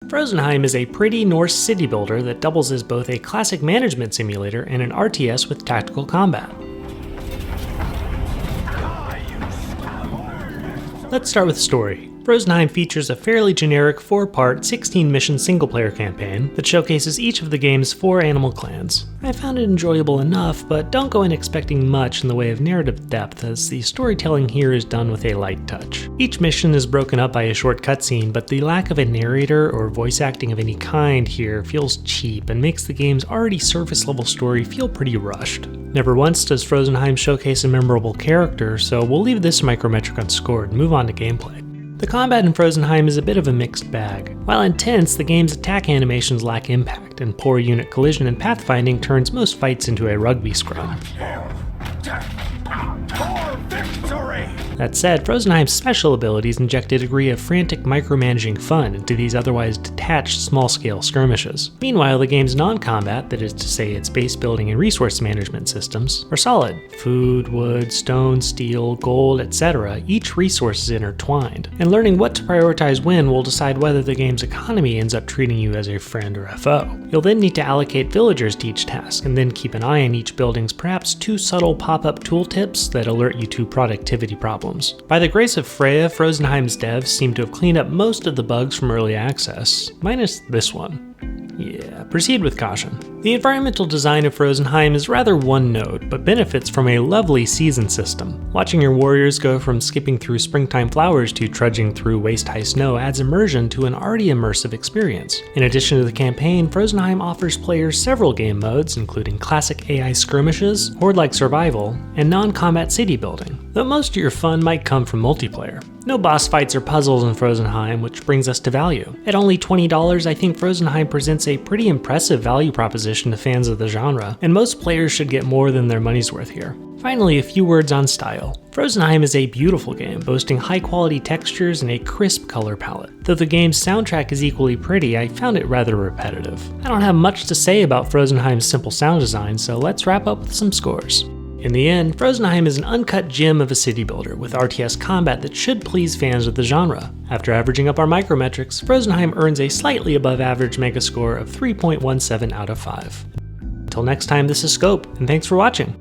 Frozenheim is a pretty Norse city builder that doubles as both a classic management simulator and an RTS with tactical combat. Let's start with story. Frozenheim features a fairly generic 4-part, 16-mission single-player campaign that showcases each of the game's 4 animal clans. I found it enjoyable enough, but don't go in expecting much in the way of narrative depth, as the storytelling here is done with a light touch. Each mission is broken up by a short cutscene, but the lack of a narrator or voice acting of any kind here feels cheap and makes the game's already surface-level story feel pretty rushed. Never once does Frozenheim showcase a memorable character, so we'll leave this micrometric unscored and move on to gameplay. The combat in Frozenheim is a bit of a mixed bag. While intense, the game's attack animations lack impact, and poor unit collision and pathfinding turns most fights into a rugby scrum. That said, Frozenheim's special abilities inject a degree of frantic micromanaging fun into these otherwise detached small-scale skirmishes. Meanwhile, the game's non-combat, that is to say its base building and resource management systems, are solid. Food, wood, stone, steel, gold, etc. Each resource is intertwined, and learning what to prioritize when will decide whether the game's economy ends up treating you as a friend or a foe. You'll then need to allocate villagers to each task, and then keep an eye on each building's perhaps too subtle pop-up tooltips that alert you to productivity problems. By the grace of Freya, Frozenheim's devs seem to have cleaned up most of the bugs from early access, minus this one. Yeah, proceed with caution. The environmental design of Frozenheim is rather one-note, but benefits from a lovely season system. Watching your warriors go from skipping through springtime flowers to trudging through waist-high snow adds immersion to an already immersive experience. In addition to the campaign, Frozenheim offers players several game modes, including classic AI skirmishes, horde-like survival, and non-combat city building, though most of your fun might come from multiplayer. No boss fights or puzzles in Frozenheim, which brings us to value. At only $20, I think Frozenheim presents a pretty impressive value proposition to fans of the genre, and most players should get more than their money's worth here. Finally, a few words on style. Frozenheim is a beautiful game, boasting high-quality textures and a crisp color palette. Though the game's soundtrack is equally pretty, I found it rather repetitive. I don't have much to say about Frozenheim's simple sound design, so let's wrap up with some scores. In the end, Frozenheim is an uncut gem of a city builder with RTS combat that should please fans of the genre. After averaging up our micrometrics, Frozenheim earns a slightly above average megascore of 3.17 out of 5. Until next time, this is Scope, and thanks for watching!